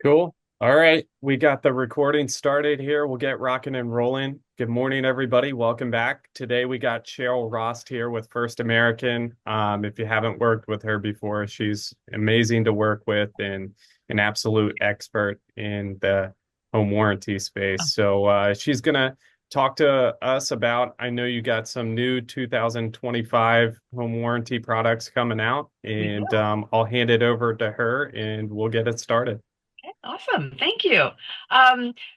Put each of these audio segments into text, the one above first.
Cool. All right. We got the recording started here. We'll get rocking and rolling. Good morning, everybody. Welcome back. Today we got Cheryl Rost here with Frist American. If you haven't worked with her before, she's amazing to work with and an absolute expert in the home warranty space. So she's gonna talk to us about, I know you got some new 2025 home warranty products coming out, We do. and I'll hand it over to her and we'll get it started. Awesome. Thank you.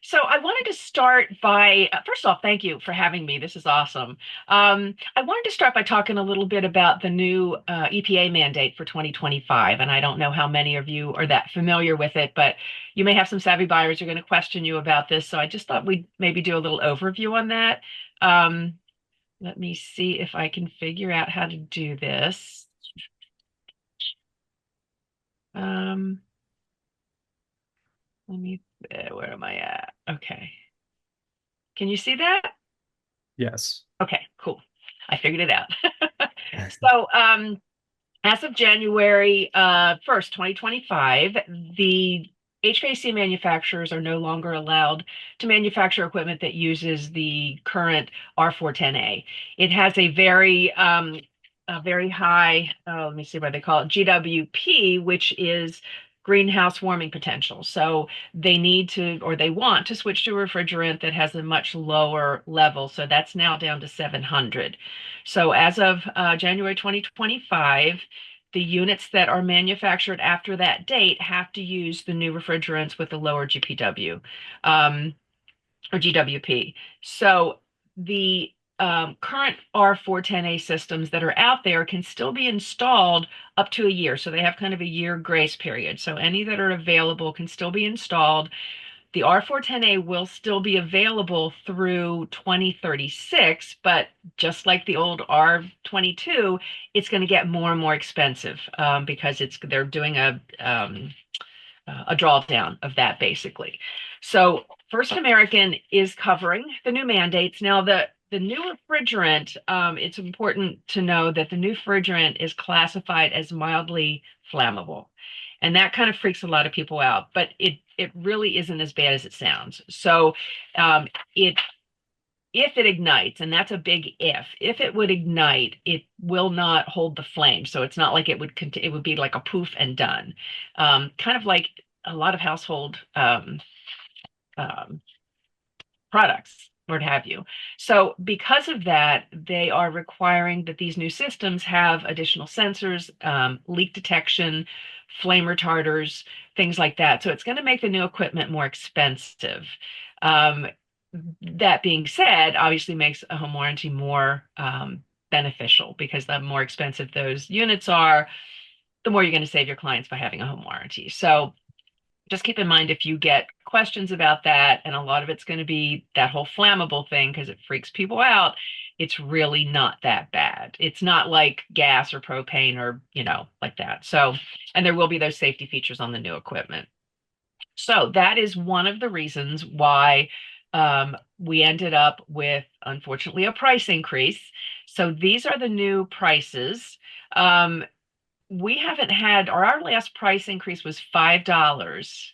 So I wanted to start by, first off, thank you for having me. This is awesome. I wanted to start by talking a little bit about the new EPA mandate for 2025. And I don't know how many of you are that familiar with it, but you may have some savvy buyers who are going to question you about this. So I just thought we'd maybe do a little overview on that. Um, Let me see if I can figure out how to do this. Um, where am I at? Okay. Can you see that? Yes. Okay, cool. I figured it out. So, as of January 1st, 2025, the HVAC manufacturers are no longer allowed to manufacture equipment that uses the current R410A. It has a very high, let me see what they call it, GWP, which is greenhouse warming potential. So they need to, or they want to switch to a refrigerant that has a much lower level. So that's now down to 700. So as of January 2025, the units that are manufactured after that date have to use the new refrigerants with the lower GPW um, or GWP. So the current R410A systems that are out there can still be installed up to a year. So they have kind of a year grace period. So any that are available can still be installed. The R410A will still be available through 2036, but just like the old R22, it's going to get more and more expensive because they're doing a drawdown of that basically. So First American is covering the new mandates. Now the new refrigerant, it's important to know that the new refrigerant is classified as mildly flammable. And that kind of freaks a lot of people out, but it really isn't as bad as it sounds. So it if it ignites, and that's a big if it would ignite, it will not hold the flame. So it's not like it would be like a poof and done. Kind of like a lot of household um, products, what have you. So because of that, they are requiring that these new systems have additional sensors, leak detection, flame retarders, things like that. So it's going to make the new equipment more expensive. Um, that being said, obviously makes a home warranty more beneficial because the more expensive those units are, the more you're going to save your clients by having a home warranty. So just keep in mind if you get questions about that, and a lot of it's going to be that whole flammable thing because it freaks people out, it's really not that bad. It's not like gas or propane or, like that. So, and there will be those safety features on the new equipment. So that is one of the reasons why we ended up with, unfortunately, a price increase. So these are the new prices. Um, we haven't had, or our last price increase was $5.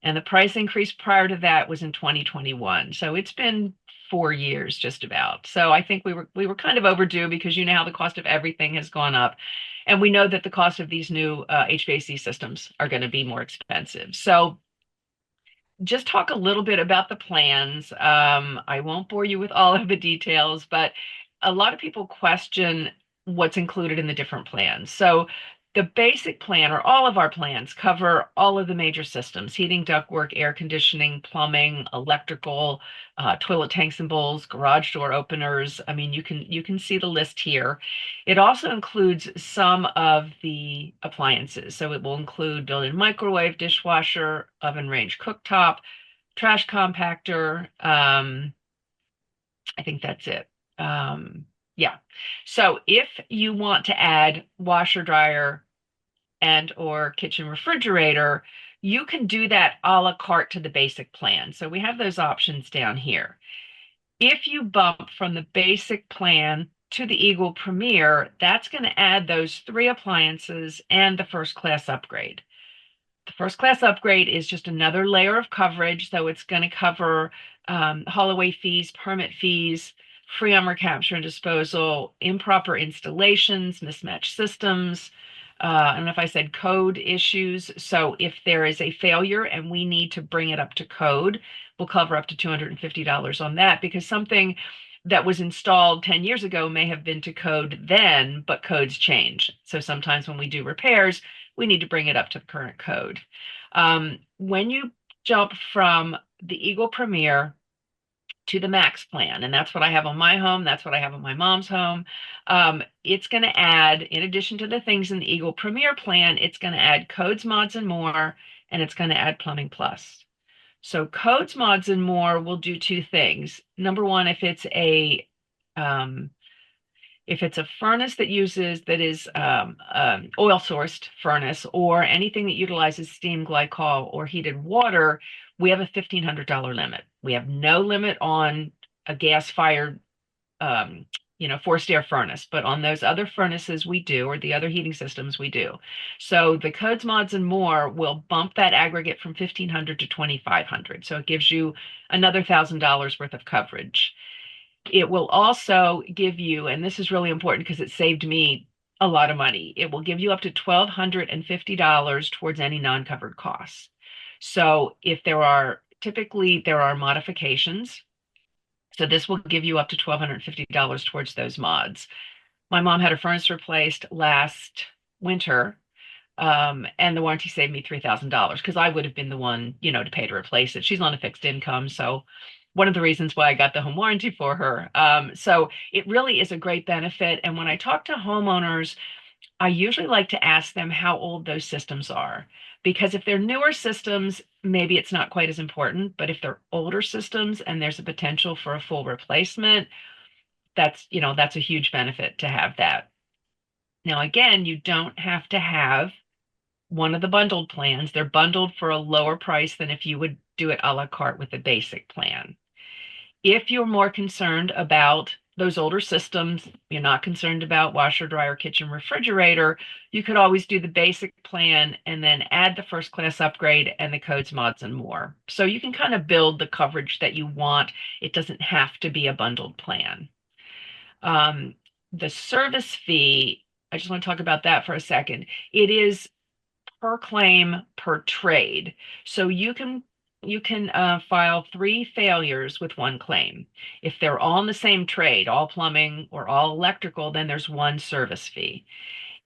And the price increase prior to that was in 2021. So it's been 4 years just about. So I think we were kind of overdue because you know how the cost of everything has gone up. And we know that the cost of these new HVAC systems are going to be more expensive. So just talk a little bit about the plans. I won't bore you with all of the details, but a lot of people question what's included in the different plans. So the basic plan, or all of our plans, cover all of the major systems: heating, ductwork, air conditioning, plumbing, electrical, toilet tanks and bowls, garage door openers. I mean, you can see the list here. It also includes some of the appliances. So it will include built-in microwave, dishwasher, oven range cooktop, trash compactor. I think that's it. Yeah. So if you want to add washer, dryer, and or kitchen refrigerator, you can do that a la carte to the basic plan. So we have those options down here. If you bump from the basic plan to the Eagle Premier, that's going to add those three appliances and the first class upgrade. The first class upgrade is just another layer of coverage. So it's going to cover haul-away fees, permit fees, free on recapture and disposal, improper installations, mismatched systems. I don't know if I said code issues. So if there is a failure and we need to bring it up to code, we'll cover up to $250 on that because something that was installed 10 years ago may have been to code then, but codes change. So sometimes when we do repairs, we need to bring it up to the current code. When you jump from the Eagle Premier to the Max plan, and that's what I have on my home, that's what I have on my mom's home, it's going to add, in addition to the things in the Eagle Premier plan, it's going to add codes, mods, and more, and it's going to add plumbing plus. So codes, mods, and more will do two things. Number one, um, if it's a furnace that is oil sourced furnace or anything that utilizes steam glycol or heated water, we have a $1,500 limit. We have no limit on a gas fired, um, forced air furnace, but on those other furnaces we do, or the other heating systems we do. So the codes, mods, and more will bump that aggregate from 1,500 to 2,500. So it gives you another $1,000 worth of coverage. It will also give you, and this is really important because it saved me a lot of money, it will give you up to $1,250 towards any non-covered costs. So if typically there are modifications, so this will give you up to $1,250 towards those mods. My mom had her furnace replaced last winter, and the warranty saved me $3,000 because I would have been the one, to pay to replace it. She's on a fixed income, so one of the reasons why I got the home warranty for her. So it really is a great benefit. And when I talk to homeowners, I usually like to ask them how old those systems are. Because if they're newer systems, maybe it's not quite as important. But if they're older systems and there's a potential for a full replacement, that's a huge benefit to have that. Now, again, you don't have to have one of the bundled plans. They're bundled for a lower price than if you would do it a la carte with the basic plan. If you're more concerned about those older systems, you're not concerned about washer, dryer, kitchen, refrigerator, you could always do the basic plan and then add the first class upgrade and the codes, mods, and more. So you can kind of build the coverage that you want. It doesn't have to be a bundled plan. The service fee, I just want to talk about that for a second. It is per claim per trade. So you can file 3 failures with 1 claim. If they're all in the same trade, all plumbing or all electrical, then there's 1 service fee.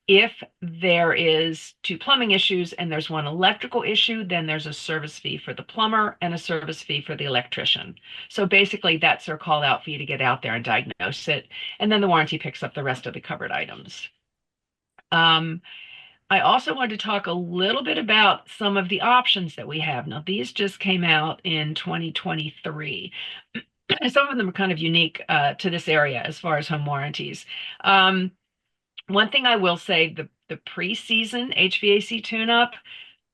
If there is 2 plumbing issues and there's 1 electrical issue, then there's a service fee for the plumber and a service fee for the electrician. So basically that's their call out for you to get out there and diagnose it. And then the warranty picks up the rest of the covered items. I also wanted to talk a little bit about some of the options that we have. Now, these just came out in 2023. Some of them are kind of unique to this area as far as home warranties. One thing I will say, the pre-season HVAC tune-up,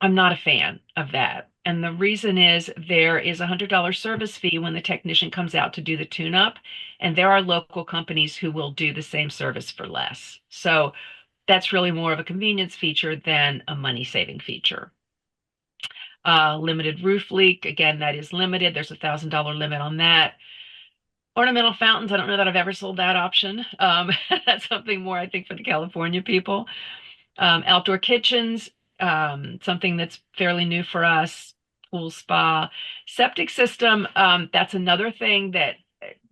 I'm not a fan of that. And the reason is there is a $100 service fee when the technician comes out to do the tune-up, and there are local companies who will do the same service for less. So that's really more of a convenience feature than a money-saving feature. Limited roof leak, again, that is limited. There's a $1,000 limit on that. Ornamental fountains, I don't know that I've ever sold that option. That's something more, I think, for the California people. Outdoor kitchens, something that's fairly new for us. Pool spa. Septic system, that's another thing that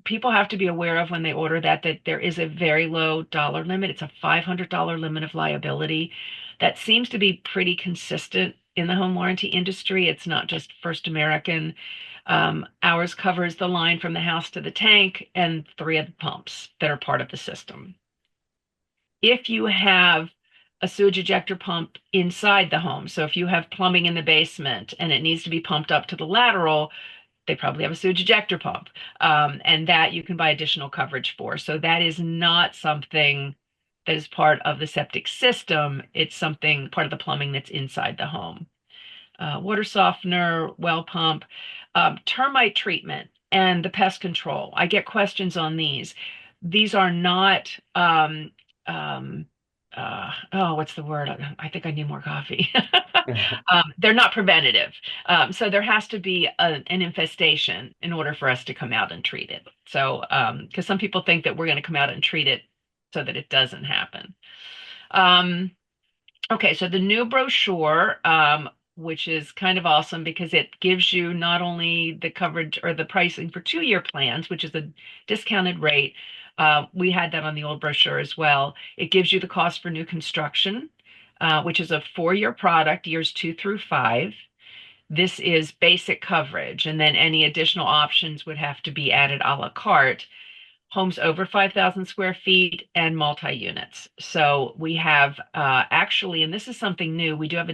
people have to be aware of when they order that there is a very low dollar limit. It's a $500 limit of liability. That seems to be pretty consistent in the home warranty industry. It's not just First American. Ours covers the line from the house to the tank and 3 of the pumps that are part of the system. If you have a sewage ejector pump inside the home, so if you have plumbing in the basement and it needs to be pumped up to the lateral, they probably have a sewage ejector pump, and that you can buy additional coverage for. So that is not something that is part of the septic system. It's something part of the plumbing that's inside the home. Water softener, well pump, termite treatment, and the pest control. I get questions on these. These are not, what's the word? I think I need more coffee. They're not preventative. So there has to be an infestation in order for us to come out and treat it. So, because some people think that we're going to come out and treat it so that it doesn't happen. Um, okay, so the new brochure, which is kind of awesome because it gives you not only the coverage or the pricing for 2-year plans, which is a discounted rate. We had that on the old brochure as well. It gives you the cost for new construction, which is a 4-year product, years 2 through 5. This is basic coverage, and then any additional options would have to be added a la carte. Homes over 5,000 square feet and multi-units. So we have actually, and this is something new, we do have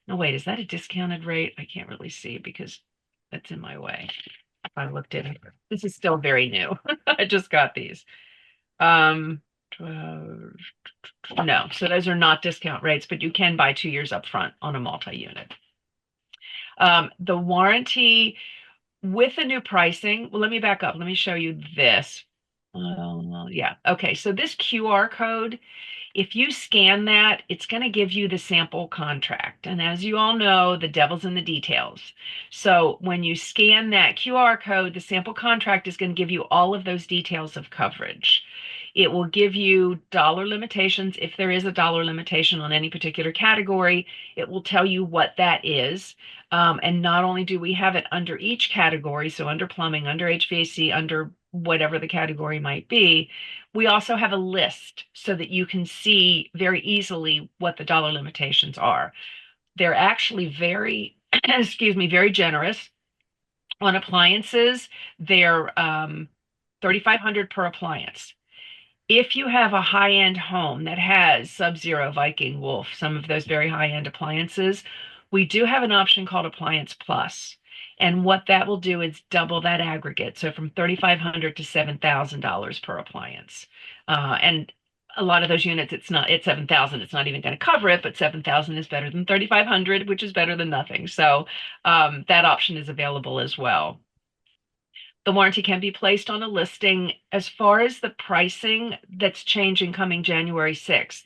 no, wait, is that a discounted rate? I can't really see because that's in my way. If I looked at it, this is still very new. I just got these. 12, no, so those are not discount rates, but you can buy 2 years up front on a multi-unit. The warranty with the new pricing, well, let me back up. Let me show you this. Yeah. Okay. So this QR code, if you scan that, it's going to give you the sample contract. And as you all know, the devil's in the details. So when you scan that QR code, the sample contract is going to give you all of those details of coverage. It will give you dollar limitations. If there is a dollar limitation on any particular category, it will tell you what that is. And not only do we have it under each category, so under plumbing, under HVAC, under whatever the category might be, we also have a list so that you can see very easily what the dollar limitations are. They're actually very, excuse me, very generous on appliances. They're 3,500 per appliance. If you have a high-end home that has Sub-Zero, Viking, Wolf, some of those very high-end appliances, we do have an option called Appliance Plus. And what that will do is double that aggregate. So from 3,500 to $7,000 per appliance. And a lot of those units, it's 7,000. It's not even going to cover it, but 7,000 is better than 3,500, which is better than nothing. So that option is available as well. The warranty can be placed on a listing. As far as the pricing that's changing coming January 6th,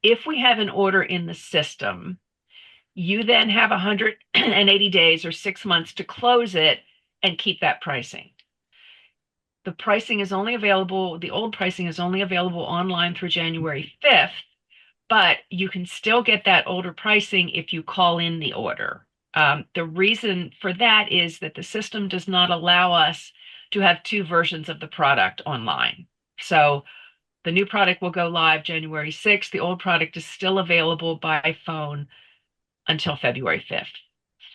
if we have an order in the system, you then have 180 days or 6 months to close it and keep that pricing. The pricing is only available, the old pricing is only available online through January 5th, but you can still get that older pricing if you call in the order. The reason for that is that the system does not allow us to have 2 versions of the product online. So the new product will go live January 6th. The old product is still available by phone until February 5th.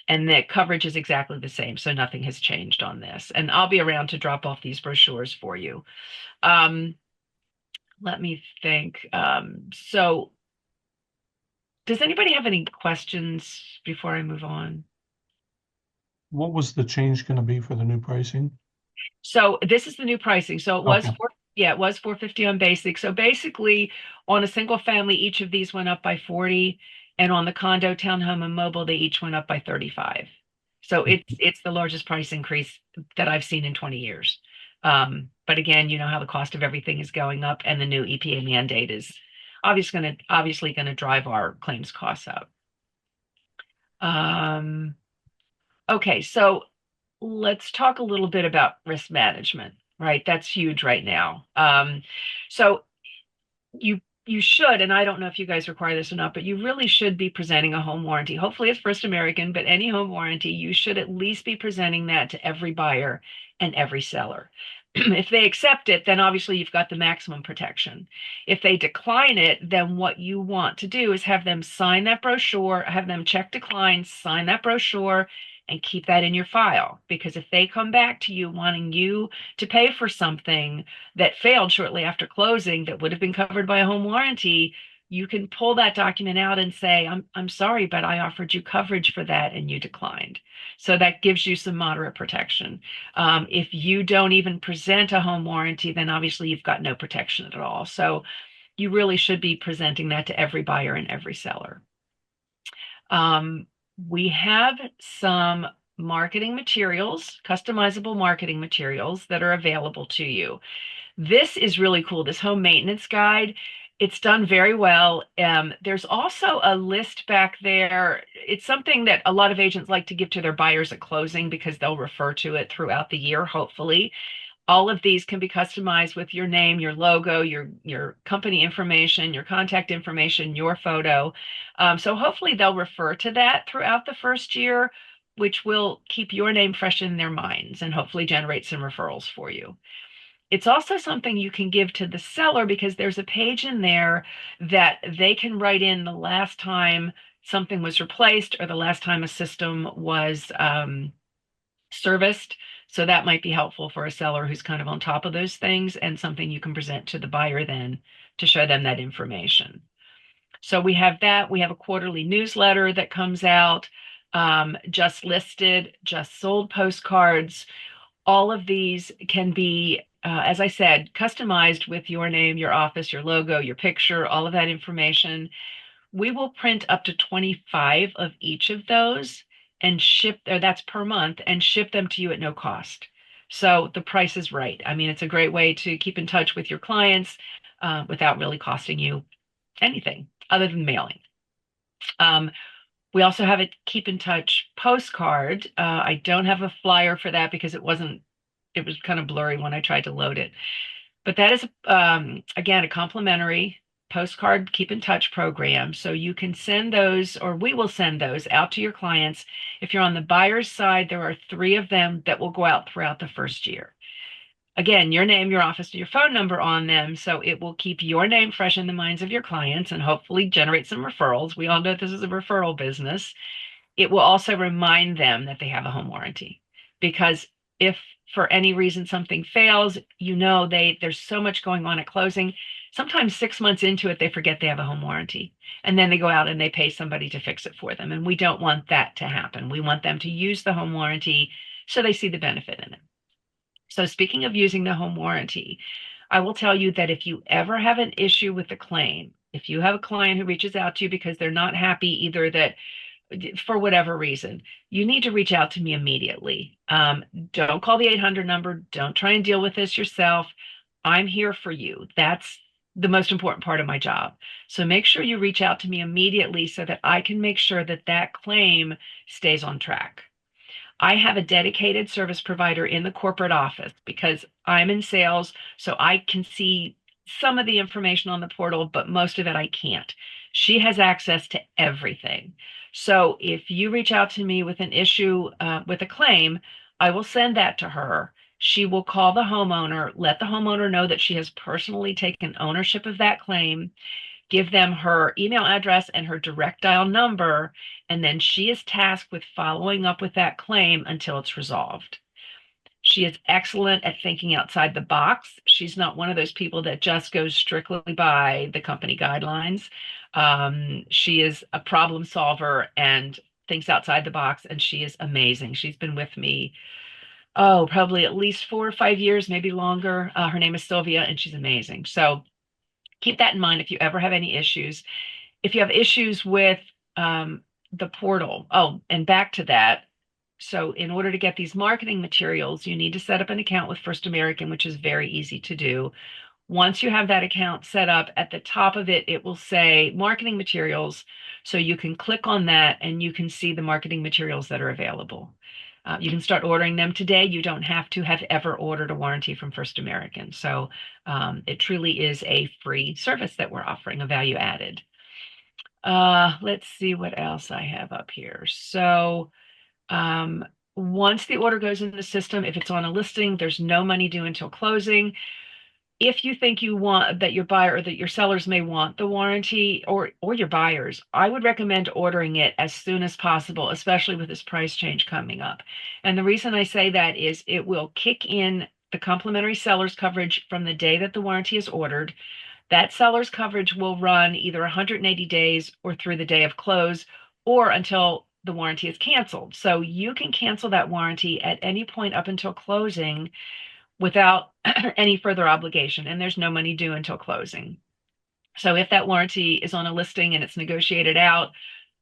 And the coverage is exactly the same. So nothing has changed on this. And I'll be around to drop off these brochures for you. Let me think. So does anybody have any questions before I move on? What was the change going to be for the new pricing? So this is the new pricing. So it was Okay. it was 450 on basic. So basically on a single family, each of these went up by 40. And on the condo, townhome, and mobile, they each went up by 35. So it's the largest price increase that I've seen in 20 years. But again, you know how the cost of everything is going up, and the new EPA mandate is obviously going to drive our claims costs up. Okay, so let's talk a little bit about risk management, right? That's huge right now. So you should, and I don't know if you guys require this or not, but you really should be presenting a home warranty. Hopefully it's Frist American, but any home warranty, you should at least be presenting that to every buyer and every seller. If they accept it, then obviously you've got the maximum protection. If they decline it, then what you want to do is have them sign that brochure, have them check decline, sign that brochure, and keep that in your file. Because if they come back to you wanting you to pay for something that failed shortly after closing that would have been covered by a home warranty, you can pull that document out and say, I'm sorry, but I offered you coverage for that and you declined. So that gives you some moderate protection. If you don't even present a home warranty, then obviously you've got no protection at all. So you really should be presenting that to every buyer and every seller. We have some marketing materials, customizable marketing materials that are available to you. This is really cool, this home maintenance guide. It's done very well. There's also a list back there. It's something that a lot of agents like to give to their buyers at closing because they'll refer to it throughout the year, hopefully. All of these can be customized with your name, your logo, your company information, your contact information, your photo. So hopefully they'll refer to that throughout the first year, which will keep your name fresh in their minds and hopefully generate some referrals for you. It's also something you can give to the seller because there's a page in there that they can write in the last time something was replaced or the last time a system was serviced. So that might be helpful for a seller who's kind of on top of those things and something you can present to the buyer then to show them that information. So we have that. We have a quarterly newsletter that comes out, just listed, just sold postcards. All of these can be, as I said, customized with your name, your office, your logo, your picture, all of that information. We will print up to 25 of each of those and ship, or that's per month, and ship them to you at no cost. So the price is right. I mean, it's a great way to keep in touch with your clients without really costing you anything other than mailing. We also have a keep in touch postcard. I don't have a flyer for that because it was kind of blurry when I tried to load it. But that is, again, a complimentary postcard keep in touch program. So you can send those, or we will send those out to your clients. If you're on the buyer's side, there are 3 of them that will go out throughout the first year. Again, your name, your office, your phone number on them. So it will keep your name fresh in the minds of your clients and hopefully generate some referrals. We all know this is a referral business. It will also remind them that they have a home warranty because if for any reason something fails, there's so much going on at closing. Sometimes 6 months into it, they forget they have a home warranty. And then they go out and they pay somebody to fix it for them. And we don't want that to happen. We want them to use the home warranty so they see the benefit in it. So speaking of using the home warranty, I will tell you that if you ever have an issue with the claim, if you have a client who reaches out to you because they're not happy either that for whatever reason, you need to reach out to me immediately. Don't call the 800 number. Don't try and deal with this yourself. I'm here for you. That's the most important part of my job. So make sure you reach out to me immediately so that I can make sure that that claim stays on track. I have a dedicated service provider in the corporate office because I'm in sales, so I can see some of the information on the portal, but most of it I can't. She has access to everything. So if you reach out to me with an issue, with a claim, I will send that to her. She will call the homeowner, let the homeowner know that she has personally taken ownership of that claim, give them her email address and her direct dial number, and then she is tasked with following up with that claim until it's resolved. She is excellent at thinking outside the box. She's not one of those people that just goes strictly by the company guidelines. She is a problem solver and thinks outside the box, and she is amazing. She's been with me, oh, probably at least 4 or 5 years, maybe longer. Her name is Sylvia, and she's amazing. So keep that in mind if you ever have any issues. If you have issues with the portal, oh, and back to that. So in order to get these marketing materials, you need to set up an account with First American, which is very easy to do. Once you have that account set up, at the top of it, it will say marketing materials. So you can click on that and you can see the marketing materials that are available. You can start ordering them today. You don't have to have ever ordered a warranty from First American. So it truly is a free service that we're offering, a value added. Let's see what else I have up here. So once the order goes in the system, if it's on a listing, there's no money due until closing. If you think you want that your buyer or that your sellers may want the warranty or your buyers, I would recommend ordering it as soon as possible, especially with this price change coming up. And the reason I say that is it will kick in the complimentary seller's coverage from the day that the warranty is ordered. That seller's coverage will run either 180 days or through the day of close or until the warranty is canceled. So you can cancel that warranty at any point up until closing without any further obligation, and there's no money due until closing. So if that warranty is on a listing and it's negotiated out,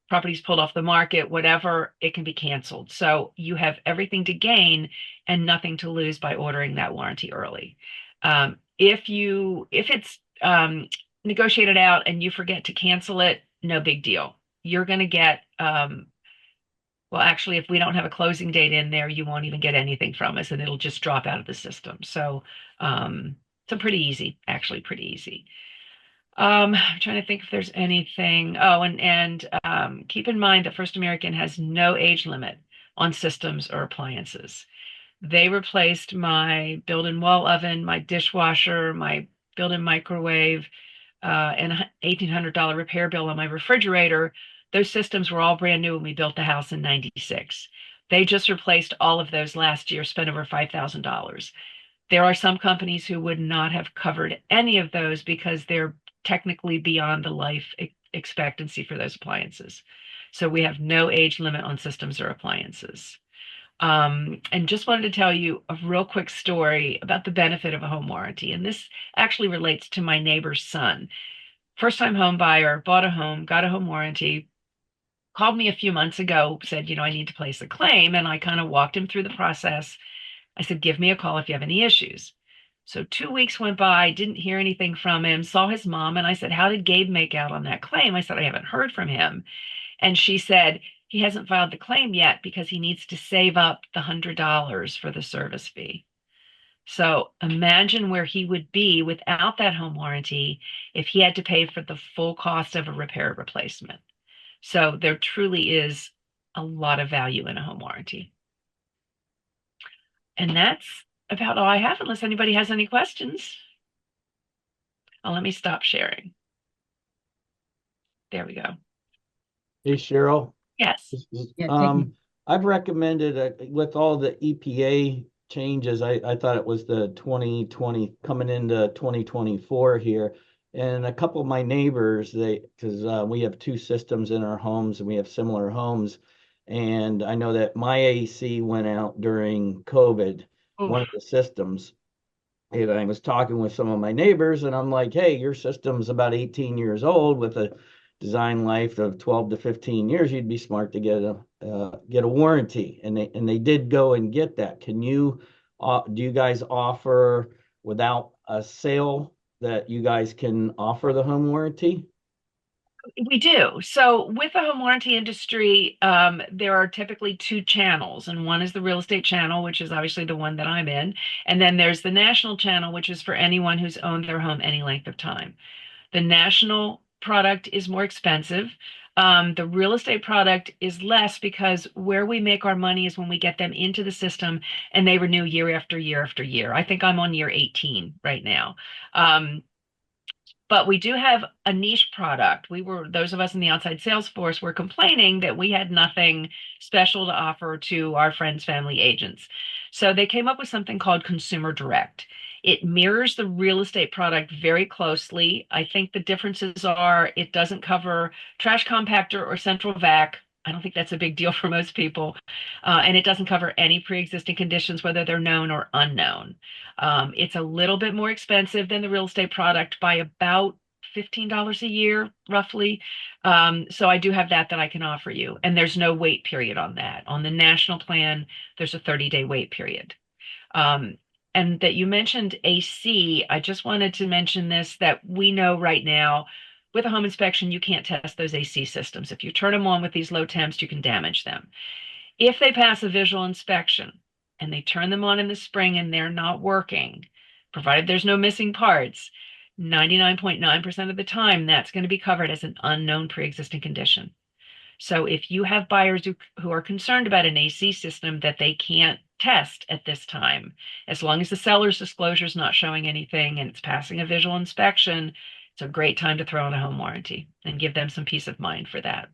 property's pulled off the market, whatever, it can be canceled. So you have everything to gain and nothing to lose by ordering that warranty early. If it's negotiate it out and you forget to cancel it, no big deal. You're going to get, well, actually, if we don't have a closing date in there, you won't even get anything from us and it'll just drop out of the system. Um, so pretty easy, actually pretty easy. I'm trying to think if there's anything. Oh, and keep in mind that First American has no age limit on systems or appliances. They replaced my built-in wall oven, my dishwasher, my built-in microwave, and a $1,800 repair bill on my refrigerator. Those systems were all brand new when we built the house in '96. They just replaced all of those last year, spent over $5,000. There are some companies who would not have covered any of those because they're technically beyond the life expectancy for those appliances. So we have no age limit on systems or appliances. And just wanted to tell you a real quick story about the benefit of a home warranty. And this actually relates to my neighbor's son. First time home buyer, bought a home, got a home warranty, called me a few months ago, said, I need to place a claim. And I kind of walked him through the process. I said, give me a call if you have any issues. So 2 weeks went by, didn't hear anything from him, saw his mom, and I said, how did Gabe make out on that claim? I said, I haven't heard from him. And she said, he hasn't filed the claim yet because he needs to save up the $100 for the service fee. So imagine where he would be without that home warranty if he had to pay for the full cost of a repair replacement. So there truly is a lot of value in a home warranty. And that's about all I have, unless anybody has any questions. Oh, let me stop sharing. There we go. Hey, Cheryl. Yes. I've recommended with all the EPA changes, I thought it was the 2020 coming into 2024 here. And a couple of my neighbors, because we have two systems in our homes and we have similar homes. And I know that my AC went out during COVID, one of the systems. And I was talking with some of my neighbors and I'm like, hey, your system's about 18 years old with a design life of 12 to 15 years. You'd be smart to get a warranty. And they did go and get that. Can you, do you guys offer without a sale that you guys can offer the home warranty? We do. So with the home warranty industry, there are typically two channels, and one is the real estate channel, which is obviously the one that I'm in, and then there's the national channel, which is for anyone who's owned their home any length of time. The national product is more expensive. The real estate product is less because where we make our money is when we get them into the system and they renew year after year after year. I think I'm on year 18 right now. But we do have a niche product. Those of us in the outside sales force were complaining that we had nothing special to offer to our friends, family, agents. So they came up with something called Consumer Direct. It mirrors the real estate product very closely. I think the differences are it doesn't cover trash compactor or central vac. I don't think that's a big deal for most people. And it doesn't cover any pre-existing conditions, whether they're known or unknown. It's a little bit more expensive than the real estate product by about $15 a year, roughly. So I do have that I can offer you. And there's no wait period on that. On the national plan, there's a 30-day wait period. And that you mentioned AC, I just wanted to mention this, that we know right now with a home inspection, you can't test those AC systems. If you turn them on with these low temps, you can damage them. If they pass a visual inspection and they turn them on in the spring and they're not working, provided there's no missing parts, 99.9% of the time, that's going to be covered as an unknown pre-existing condition. So if you have buyers who are concerned about an AC system that they can't test at this time, as long as the seller's disclosure is not showing anything and it's passing a visual inspection, it's a great time to throw in a home warranty and give them some peace of mind for that.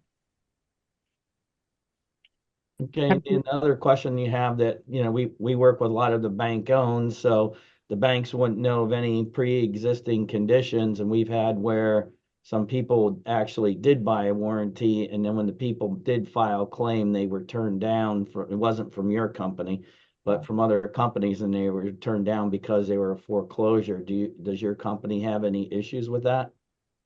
Okay, another question you have that, we work with a lot of the bank owns, so the banks wouldn't know of any pre-existing conditions, and we've had where some people actually did buy a warranty, and then when the people did file claim, they were turned down it wasn't from your company, but from other companies, and they were turned down because they were a foreclosure. Does your company have any issues with that?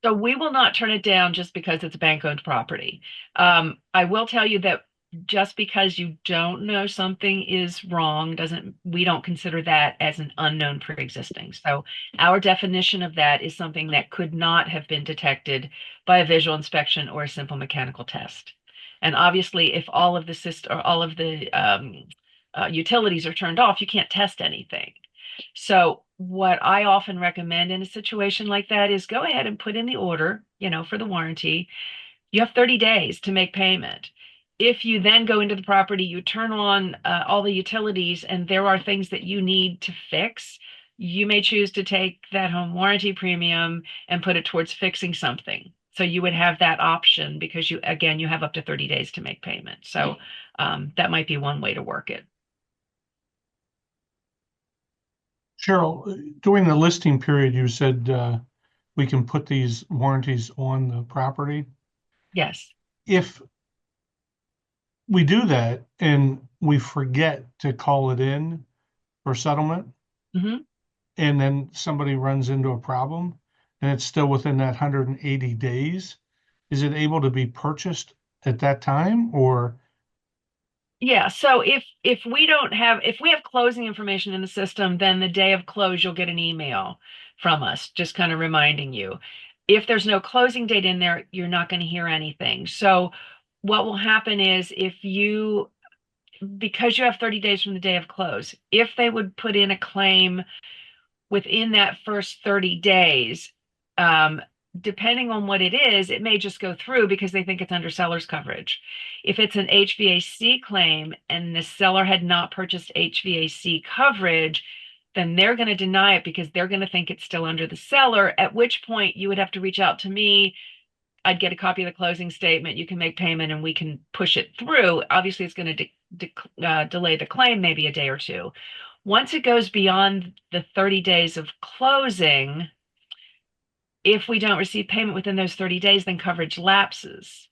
So we will not turn it down just because it's a bank-owned property. I will tell you that just because you don't know something is wrong doesn't, we don't consider that as an unknown pre-existing. So our definition of that is something that could not have been detected by a visual inspection or a simple mechanical test. And obviously, if all of the system or all of the utilities are turned off, you can't test anything. So what I often recommend in a situation like that is go ahead and put in the order, for the warranty. You have 30 days to make payment. If you then go into the property, you turn on all the utilities, and there are things that you need to fix, you may choose to take that home warranty premium and put it towards fixing something. So you would have that option because you have up to 30 days to make payment. So that might be one way to work it. Cheryl, during the listing period, you said we can put these warranties on the property. Yes. If we do that and we forget to call it in for settlement, Hmm. and then somebody runs into a problem and it's still within that 180 days, is it able to be purchased at that time? Or Yeah, so if we have closing information in the system, then the day of close you'll get an email from us just kind of reminding you. If there's no closing date in there, you're not going to hear anything. So what will happen is because you have 30 days from the day of close, if they would put in a claim within that first 30 days, um, depending on what it is, it may just go through because they think it's under seller's coverage. If it's an HVAC claim and the seller had not purchased HVAC coverage, then they're going to deny it because they're going to think it's still under the seller, at which point you would have to reach out to me. I'd get a copy of the closing statement. You can make payment and we can push it through. Obviously, it's going to delay the claim maybe a day or two. Once it goes beyond the 30 days of closing, if we don't receive payment within those 30 days, then coverage lapses.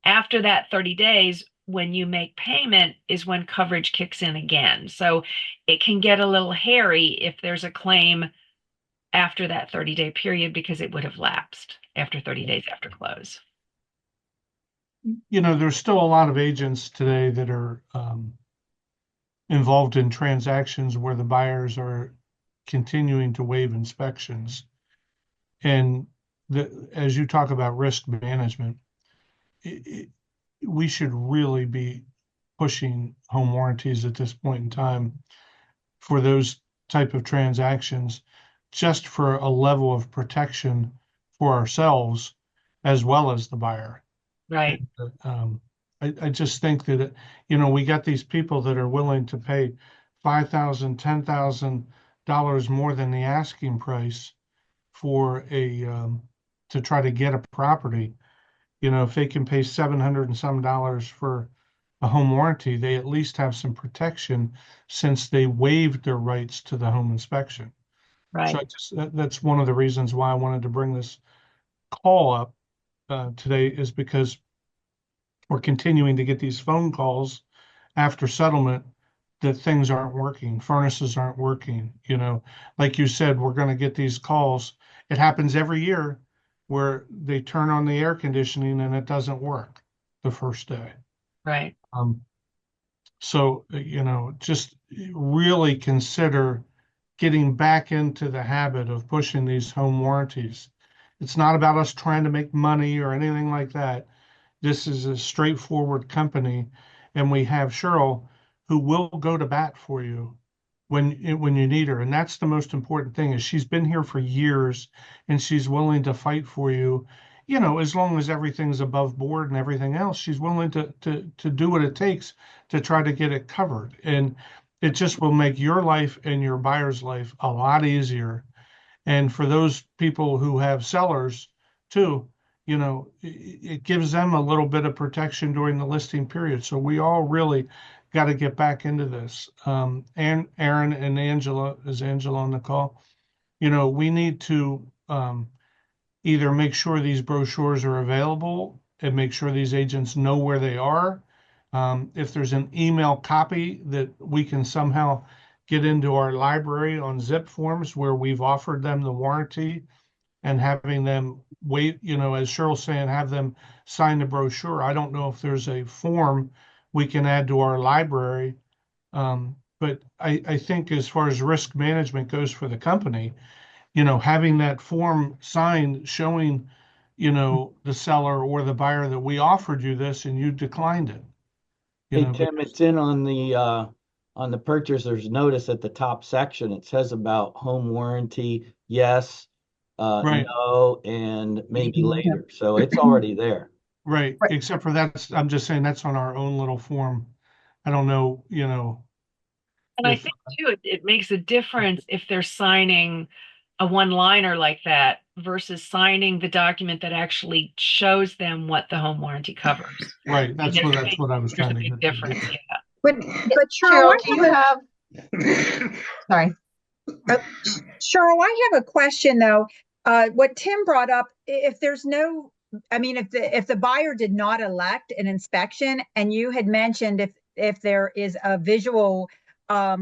After that 30 days, when you make payment is when coverage kicks in again. So it can get a little hairy if there's a claim after that 30-day period because it would have lapsed after 30 days after close. there's still a lot of agents today that are involved in transactions where the buyers are continuing to waive inspections. And as you talk about risk management, we should really be pushing home warranties at this point in time for those type of transactions, just for a level of protection for ourselves as well as the buyer. Right. And, I just think that, we got these people that are willing to pay $5,000, $10,000 more than the asking price for to try to get a property. If they can pay $700 and some dollars for a home warranty, they at least have some protection since they waived their rights to the home inspection. So Right. that's one of the reasons why I wanted to bring this call up today, is because we're continuing to get these phone calls after settlement that things aren't working, furnaces aren't working. Like you said, we're going to get these calls. It happens every year where they turn on the air conditioning and it doesn't work the first day. Right. So, just really consider getting back into the habit of pushing these home warranties. It's not about us trying to make money or anything like that. This is a straightforward company, and we have Cheryl who will go to bat for you when you need her. And that's the most important thing, is she's been here for years and she's willing to fight for you. As long as everything's above board and everything else, she's willing to do what it takes to try to get it covered. And it just will make your life and your buyer's life a lot easier. And for those people who have sellers too, it gives them a little bit of protection during the listing period. So we all really got to get back into this. And Aaron and Angela, is Angela on the call? We need to either make sure these brochures are available and make sure these agents know where they are. If there's an email copy that we can somehow get into our library on zip forms where we've offered them the warranty, and having them wait, as Cheryl's saying, have them sign the brochure. I don't know if there's a form we can add to our library. But I think as far as risk management goes for the company, having that form signed showing, the seller or the buyer that we offered you this and you declined it. Hey, Tim, it's in on the purchaser's notice at the top section. It says about home warranty, yes, Right, no, and maybe Yeah. later. So it's already there. right. Right. Except for I'm just saying that's on our own little form. I don't know, And I if, think too, it makes a difference if they're signing a one-liner like that versus signing the document that actually shows them what the home warranty covers. right. That's There's what I was there's a trying to big get to. difference. Yeah. But Cheryl, Cheryl, do you have, sorry, Cheryl, I have a question though. What Tim brought up, if there's no, I mean, if the buyer did not elect an inspection, and you had mentioned if there is a visual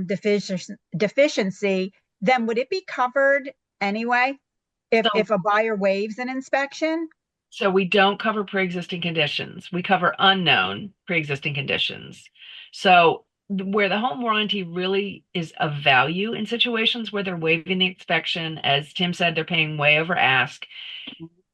deficiency, then would it be covered anyway if a buyer waives an inspection? So we don't cover pre-existing conditions. We cover unknown pre-existing conditions. So where the home warranty really is of value in situations where they're waiving the inspection, as Tim said, they're paying way over ask.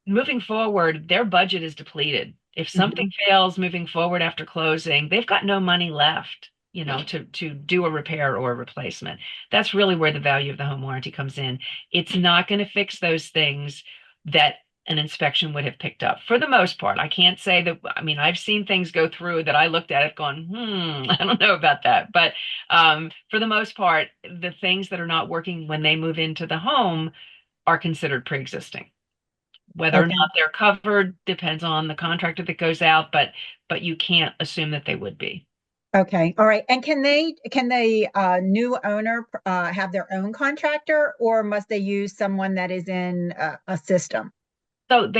Moving forward, their budget is depleted. If something fails moving forward after closing, they've got no money left, to do a repair or a replacement. That's really where the value of the home warranty comes in. It's not going to fix those things that an inspection would have picked up for the most part. I can't say that. I mean, I've seen things go through that I looked at it going, I don't know about that. But for the most part, the things that are not working when they move into the home are considered pre-existing. Whether or Okay. not they're covered depends on the contractor that goes out, but you can't assume that they would be. Okay, all right. And can the new owner have their own contractor, or must they use someone that is in a system? So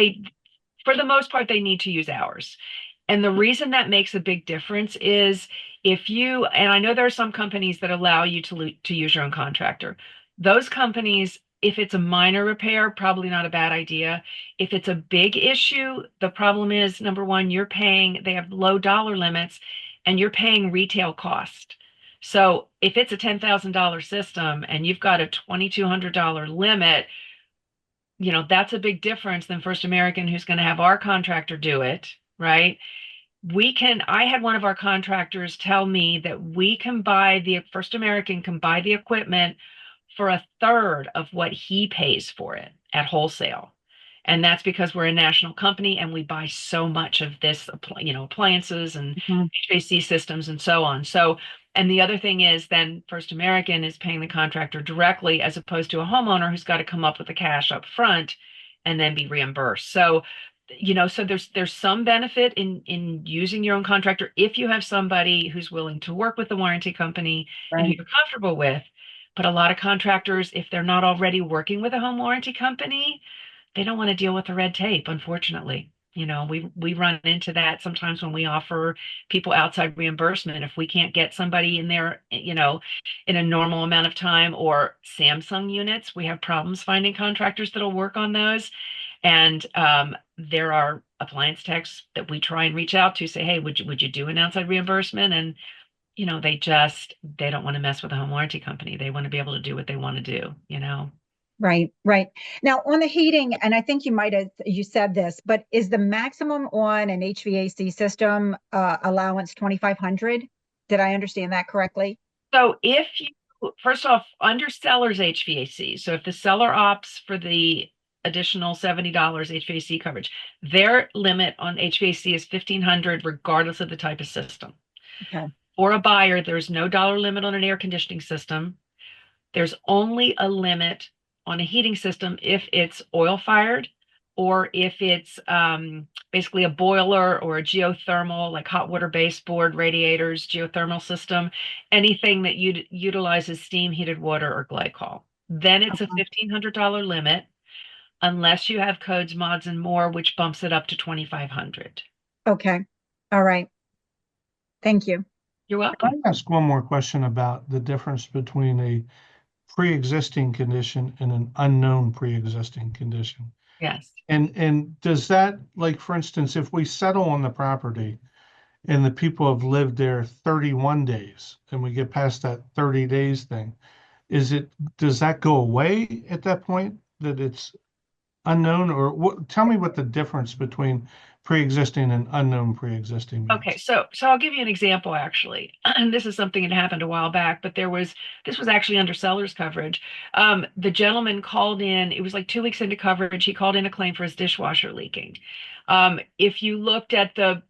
for the most part, they need to use ours. And the reason that makes a big difference is and I know there are some companies that allow you to use your own contractor. Those companies, if it's a minor repair, probably not a bad idea. If it's a big issue, the problem is, number one, they have low dollar limits and you're paying retail cost. So if it's a $10,000 system and you've got a $2,200 limit, that's a big difference than First American, who's going to have our contractor do it, right? I had one of our contractors tell me that First American can buy the equipment for a third of what he pays for it at wholesale. And that's because we're a national company and we buy so much of this, appliances and HVAC systems and so on. So, and the other thing is then First American is paying the contractor directly as opposed to a homeowner who's got to come up with the cash up front and then be reimbursed. So, so there's some benefit in using your own contractor if you have somebody who's willing to work with the warranty company and who Right. you're comfortable with. But a lot of contractors, if they're not already working with a home warranty company, they don't want to deal with the red tape, unfortunately. We run into that sometimes when we offer people outside reimbursement. If we can't get somebody in there, in a normal amount of time, or Samsung units, we have problems finding contractors that'll work on those. And there are appliance techs that we try and reach out to, say, hey, would you do an outside reimbursement? And they don't want to mess with a home warranty company. They want to be able to do what they want to do. Right, right. Now on the heating, and I think you said this, but is the maximum on an HVAC system allowance 2,500? Did I understand that correctly? So first off, under seller's HVAC, so if the seller opts for the additional $70 HVAC coverage, their limit on HVAC is $1,500 regardless of the type of system. Okay. For a buyer, there's no dollar limit on an air conditioning system. There's only a limit on a heating system if it's oil fired, or if it's basically a boiler or a geothermal, like hot water baseboard, radiators, geothermal system, anything that utilizes steam, heated water, or glycol. Then it's a $1,500 limit, unless you have codes, mods, and more, which bumps it up to 2,500. Okay. All right. Thank you. You're Can welcome. I ask one more question about the difference between a pre-existing condition and an unknown pre-existing condition? Yes. And does that, like, for instance, if we settle on the property and the people have lived there 31 days, and we get past that 30 days thing, does that go away at that point, that it's unknown, or what? Tell me what the difference between pre-existing and unknown pre-existing means. Okay, so I'll give you an example actually. And this is something that happened a while back, but this was actually under seller's coverage. The gentleman called in, it was like 2 weeks into coverage, he called in a claim for his dishwasher leaking. If you looked at the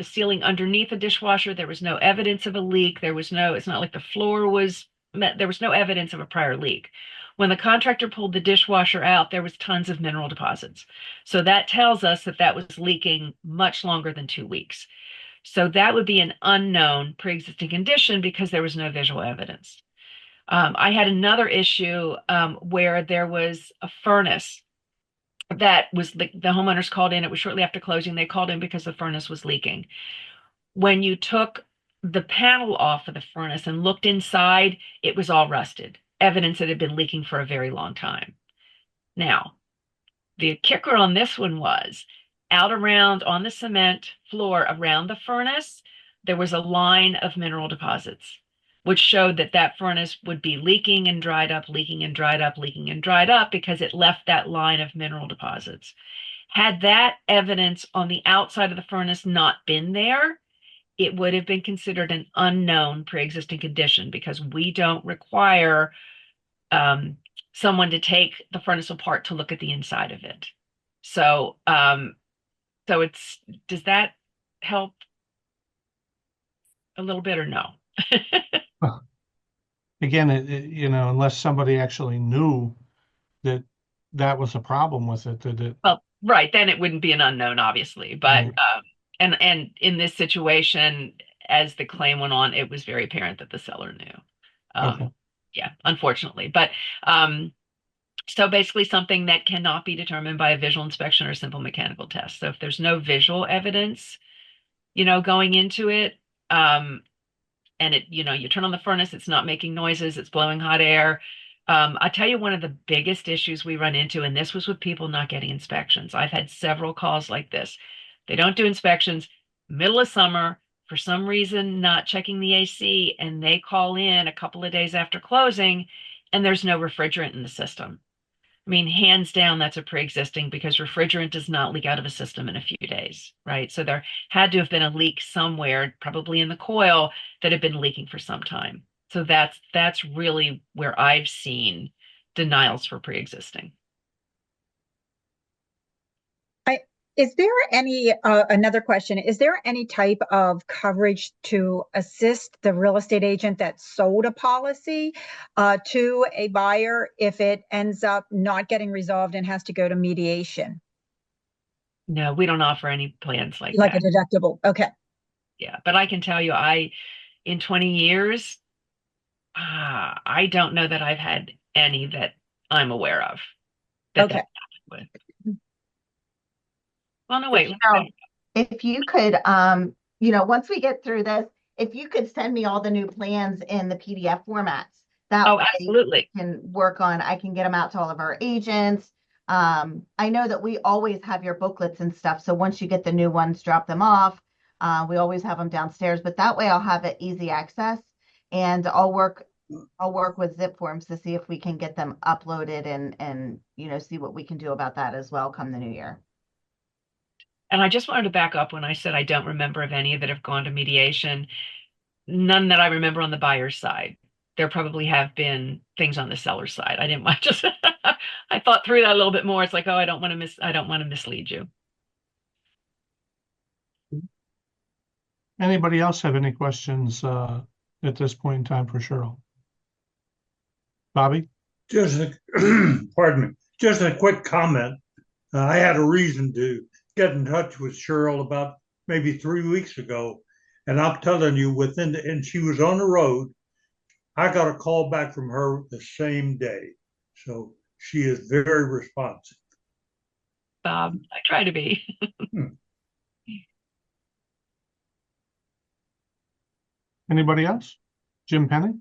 ceiling underneath the dishwasher, there was no evidence of a leak. It's not like the floor there was no evidence of a prior leak. When the contractor pulled the dishwasher out, there was tons of mineral deposits. So that tells us that that was leaking much longer than 2 weeks. So that would be an unknown pre-existing condition because there was no visual evidence. I had another issue where there was a furnace that was the homeowners called in. It was shortly after closing. They called in because the furnace was leaking. When you took the panel off of the furnace and looked inside, it was all rusted, evidence that it had been leaking for a very long time. Now, the kicker on this one was out around on the cement floor around the furnace, there was a line of mineral deposits, which showed that that furnace would be leaking and dried up, leaking and dried up, leaking and dried up because it left that line of mineral deposits. Had that evidence on the outside of the furnace not been there, it would have been considered an unknown pre-existing condition because we don't require someone to take the furnace apart to look at the inside of it. So, does that help a little bit or no? Again, unless somebody actually knew that that was a problem with it, Well, right, then it wouldn't be an unknown, obviously. But right. And in this situation, as the claim went on, it was very apparent that the seller knew. Okay. Yeah, unfortunately. But so basically something that cannot be determined by a visual inspection or a simple mechanical test. So if there's no visual evidence, going into it, and you turn on the furnace, it's not making noises, it's blowing hot air. I tell you, one of the biggest issues we run into, and this was with people not getting inspections. I've had several calls like this. They don't do inspections, middle of summer, for some reason, not checking the AC, and they call in a couple of days after closing, and there's no refrigerant in the system. I mean, hands down, that's a pre-existing because refrigerant does not leak out of a system in a few days, right? So there had to have been a leak somewhere, probably in the coil, that had been leaking for some time. So that's really where I've seen denials for pre-existing. Is there any, another question, is there any type of coverage to assist the real estate agent that sold a policy to a buyer if it ends up not getting resolved and has to go to mediation? No, we don't offer any plans like Like that. a deductible, okay. Yeah, but I can tell you, in 20 years, I don't know that I've had any that I'm aware of that Okay. that happened with. Well, no, wait. If you could, once we get through this, if you could send me all the new plans in the PDF formats, that way absolutely. I can get them out to all of our agents. I know that we always have your booklets and stuff. So once you get the new ones, drop them off. We always have them downstairs, but that way I'll have it easy access, and I'll work with zip forms to see if we can get them uploaded and see what we can do about that as well come the new year. And I just wanted to back up when I said I don't remember of any that have gone to mediation. None that I remember on the buyer's side. There probably have been things on the seller's side. I didn't want just I thought through that a little bit more. It's like, oh, I don't want to mislead you. Anybody else have any questions at this point in time for Cheryl? Bobby? Pardon me, just a quick comment. I had a reason to get in touch with Cheryl about maybe 3 weeks ago. And I'm telling you, and she was on the road. I got a call back from her the same day. So she is very responsive. Bob, I try to be. Anybody else? Jim Penny?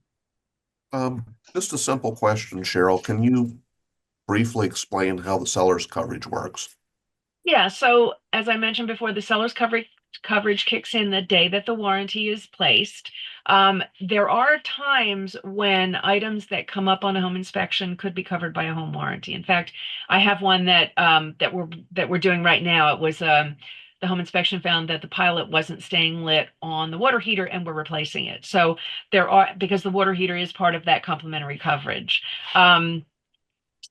Just a simple question, Cheryl. Can you briefly explain how the seller's coverage works? Yeah, so as I mentioned before, the seller's coverage coverage kicks in the day that the warranty is placed. There are times when items that come up on a home inspection could be covered by a home warranty. In fact, I have one that we're doing right now. It was the home inspection found that the pilot wasn't staying lit on the water heater, and we're replacing it. So because the water heater is part of that complimentary coverage.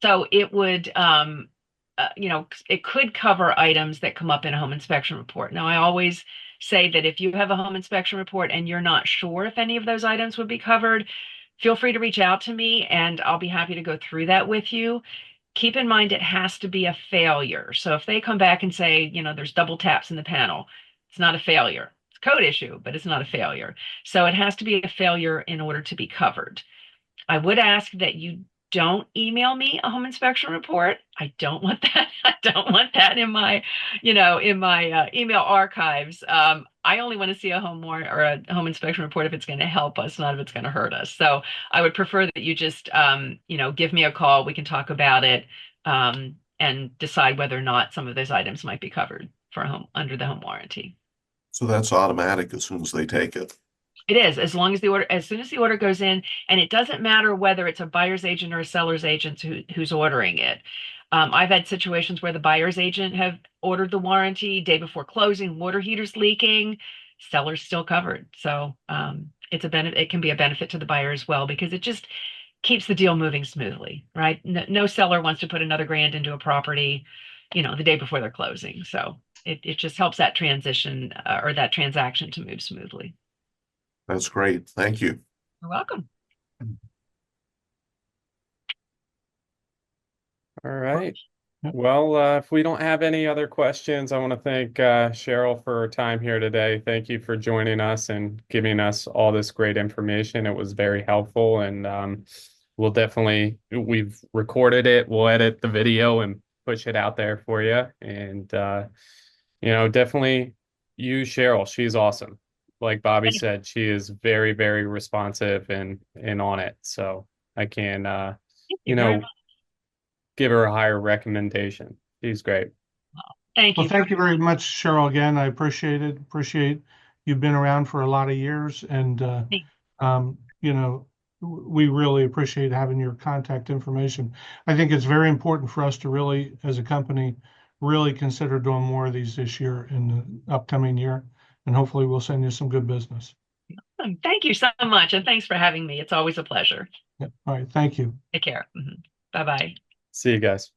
So it would, it could cover items that come up in a home inspection report. Now, I always say that if you have a home inspection report and you're not sure if any of those items would be covered, feel free to reach out to me and I'll be happy to go through that with you. Keep in mind, it has to be a failure. So if they come back and say, there's double taps in the panel, it's not a failure. It's a code issue, but it's not a failure. So it has to be a failure in order to be covered. I would ask that you don't email me a home inspection report. I don't want that. I don't want that in my, email archives. I only want to see a home inspection report if it's going to help us, not if it's going to hurt us. So I would prefer that you just, give me a call. We can talk about it, and decide whether or not some of those items might be covered under the home warranty. So that's automatic as soon as they take it. It is, as soon as the order goes in, and it doesn't matter whether it's a buyer's agent or a seller's agent who's ordering it. I've had situations where the buyer's agent have ordered the warranty day before closing, water heater's leaking, seller's still covered. So it can be a benefit to the buyer as well, because it just keeps the deal moving smoothly, right? No seller wants to put another grand into a property, the day before they're closing. So it just helps that transition or that transaction to move smoothly. That's great. Thank you. You're welcome. All right. Well, if we don't have any other questions, I want to thank Cheryl for her time here today. Thank you for joining us and giving us all this great information. It was very helpful, and we've recorded it. We'll edit the video and push it out there for you. And, definitely use Cheryl. She's awesome. Like Bobby said, she is very, very responsive and on it. So I can, give her a higher recommendation. She's great. Thank you. Well, thank you very much, Cheryl. Again, I appreciate it. Appreciate you've been around for a lot of years, and we really appreciate having your contact information. I think it's very important for us to really, as a company, really consider doing more of these this year in the upcoming year, and hopefully we'll send you some good business. Thank you so much, and thanks for having me. It's always a pleasure. Yeah. All right. Thank you. Take care. Bye-bye. See you guys.